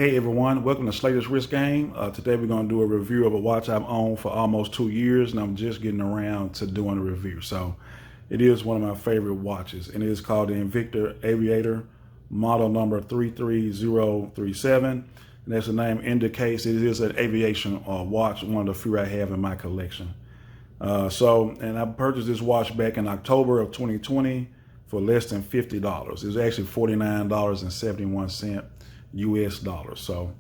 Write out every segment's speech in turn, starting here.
Hey everyone, welcome to Slater's Wrist Game. Today we're going to do a review of a watch I've owned for almost 2 years, and I'm just getting around to doing a review. So it is one of my favorite watches, and it is called the Invicta Aviator, model number 33037. And as the name indicates, it is an aviation watch, one of the few I have in my collection. And I purchased this watch back in October of 2020 for less than $50. It was actually $49.71 US dollars. So,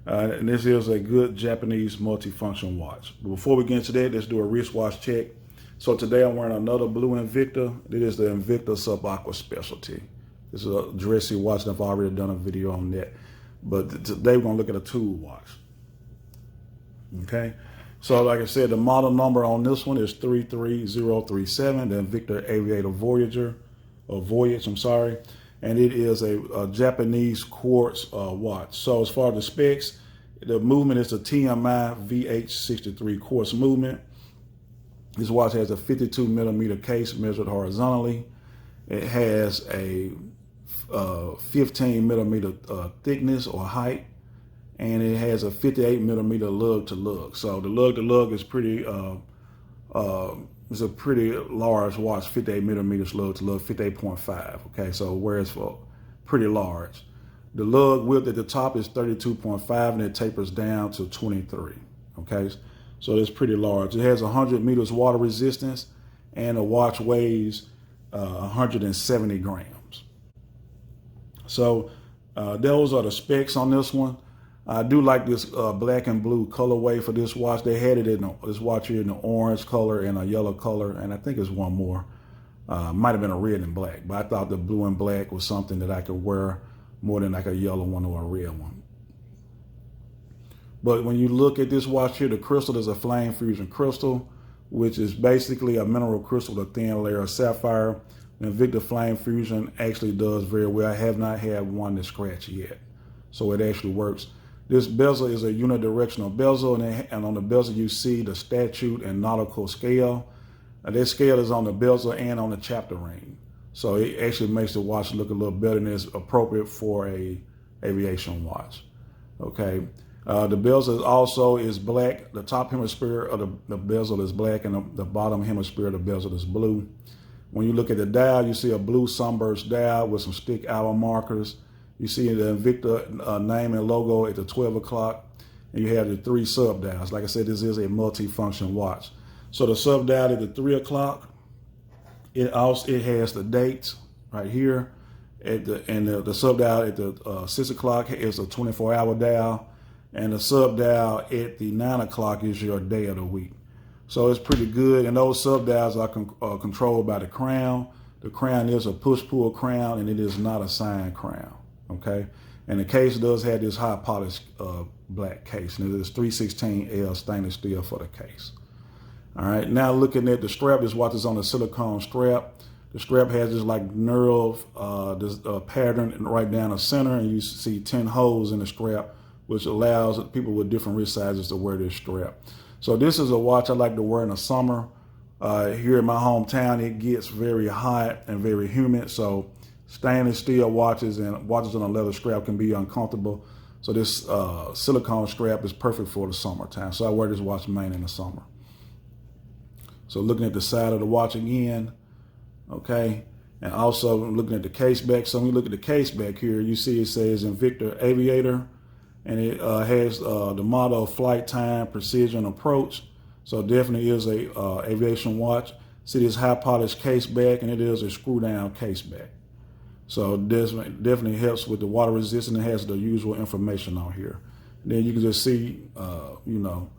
and this is a good Japanese multifunction watch. But before we get into that, let's do a wristwatch check. So today I'm wearing another blue Invicta. It is the Invicta Sub Aqua Specialty. This is a dressy watch, and I've already done a video on that. But today we're gonna look at a tool watch. Okay. So like I said, the model number on this one is 33037, the Invicta Aviator Voyage, I'm sorry. And it is a Japanese quartz watch. So as far as the specs, the movement is a TMI VH63 quartz movement. This watch has a 52 millimeter case measured horizontally. It has a 15 millimeter thickness or height, and it has a 58 millimeter lug to lug. So the lug to lug is pretty, it's a pretty large watch, 58 millimeters lug to lug, 58.5. Okay, so whereas for pretty large. The lug width at the top is 32.5 and it tapers down to 23. Okay, so it's pretty large. It has 100 meters water resistance, and the watch weighs 170 grams. So those are the specs on this one. I do like this black and blue colorway for this watch. They had it in this watch here in the orange color and a yellow color, and I think there's one more. Might have been a red and black, but I thought the blue and black was something that I could wear more than like a yellow one or a red one. But when you look at this watch here, the crystal is a flame fusion crystal, which is basically a mineral crystal with a thin layer of sapphire. The Invicta Flame Fusion actually does very well. I have not had one to scratch yet, so it actually works. This bezel is a unidirectional bezel, and on the bezel you see the statute and nautical scale. This scale is on the bezel and on the chapter ring. So it actually makes the watch look a little better, and it's appropriate for a aviation watch. Okay, the bezel also is black. The top hemisphere of the bezel is black, and the bottom hemisphere of the bezel is blue. When you look at the dial, you see a blue sunburst dial with some stick hour markers. You see the Invicta name and logo at the 12 o'clock, and you have the 3 sub dials. Like I said, this is a multi-function watch. So the sub dial at the 3 o'clock, it has the dates right here, and the sub dial at the 6 o'clock is a 24-hour dial, and the sub dial at the 9 o'clock is your day of the week. So it's pretty good, and those sub dials are controlled by the crown. The crown is a push-pull crown, and it is not a signed crown. Okay, and the case does have this high polished black case, and it is 316L stainless steel for the case. All right, now looking at the strap, this watch is on a silicone strap. The strap has this like nerve, this pattern right down the center, and you see 10 holes in the strap, which allows people with different wrist sizes to wear this strap. So this is a watch I like to wear in the summer. Here in my hometown, it gets very hot and very humid, so stainless steel watches and watches on a leather strap can be uncomfortable. So this silicone strap is perfect for the summertime. So I wear this watch mainly in the summer. So looking at the side of the watch again, okay, and also looking at the case back. So when you look at the case back here, you see it says Invicta Aviator, and it has the motto Flight Time, Precision, Approach. So it definitely is a aviation watch. See this high polished case back, and it is a screw down case back. So this definitely helps with the water resistance. It has the usual information on here. And then you can just see, you know,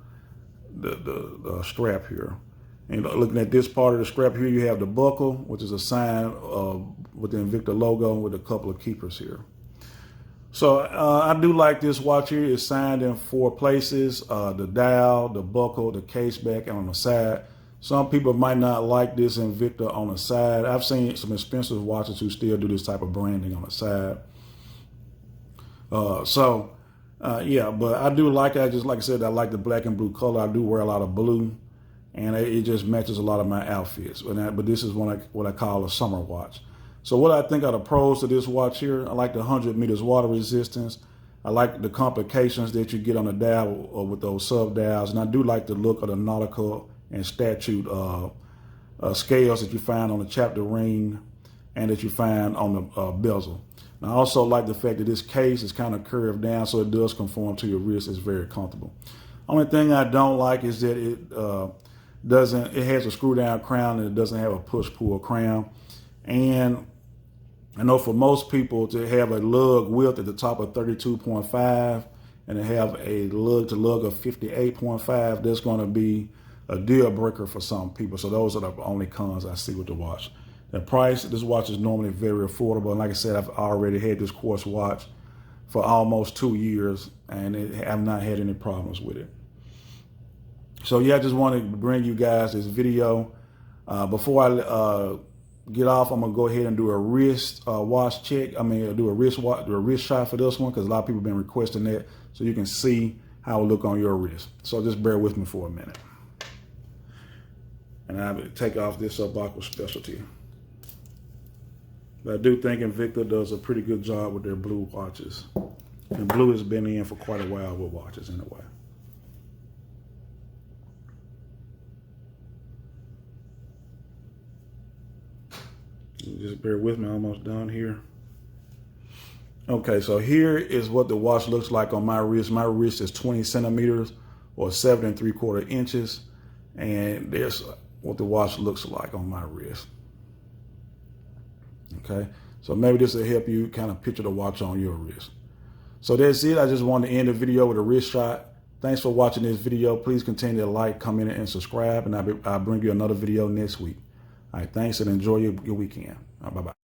the strap here. And looking at this part of the strap here, you have the buckle, which is a sign with the Invicta logo with a couple of keepers here. So I do like this watch here. It's signed in 4 places, the dial, the buckle, the case back, and on the side. Some people might not like this Invicta on the side. I've seen some expensive watches who still do this type of branding on the side. Yeah, but I do like it. Just like I said, I like the black and blue color. I do wear a lot of blue, and it just matches a lot of my outfits. But this is what I call a summer watch. So what I think are the pros to this watch here, I like the 100 meters water resistance. I like the complications that you get on the dial with those sub dials, and I do like the look of the nautical and statute scales that you find on the chapter ring and that you find on the bezel. And I also like the fact that this case is kind of curved down, so it does conform to your wrist. It's very comfortable. Only thing I don't like is that it has a screw down crown and it doesn't have a push pull crown. And I know for most people to have a lug width at the top of 32.5 and to have a lug to lug of 58.5, that's going to be a deal breaker for some people. So those are the only cons I see with the watch. The price, this watch is normally very affordable. And like I said, I've already had this Quartz watch for almost 2 years and I've not had any problems with it. So yeah, I just wanted to bring you guys this video. Before I get off, I'm gonna go ahead and do a wrist watch check. Do a wrist shot for this one because a lot of people have been requesting that, so you can see how it look on your wrist. So just bear with me for a minute. And I will take off this buckle specialty. But I do think Invicta does a pretty good job with their blue watches. And blue has been in for quite a while with watches anyway. Just bear with me, I'm almost done here. Okay, so here is what the watch looks like on my wrist. My wrist is 20 centimeters or 7 3/4 inches. And there's what the watch looks like on my wrist. Okay, so maybe this will help you kind of picture the watch on your wrist. So that's it. I just wanted to end the video with a wrist shot. Thanks for watching this video. Please continue to like, comment, and subscribe. And I'll bring you another video next week. All right, thanks and enjoy your weekend. Bye-bye.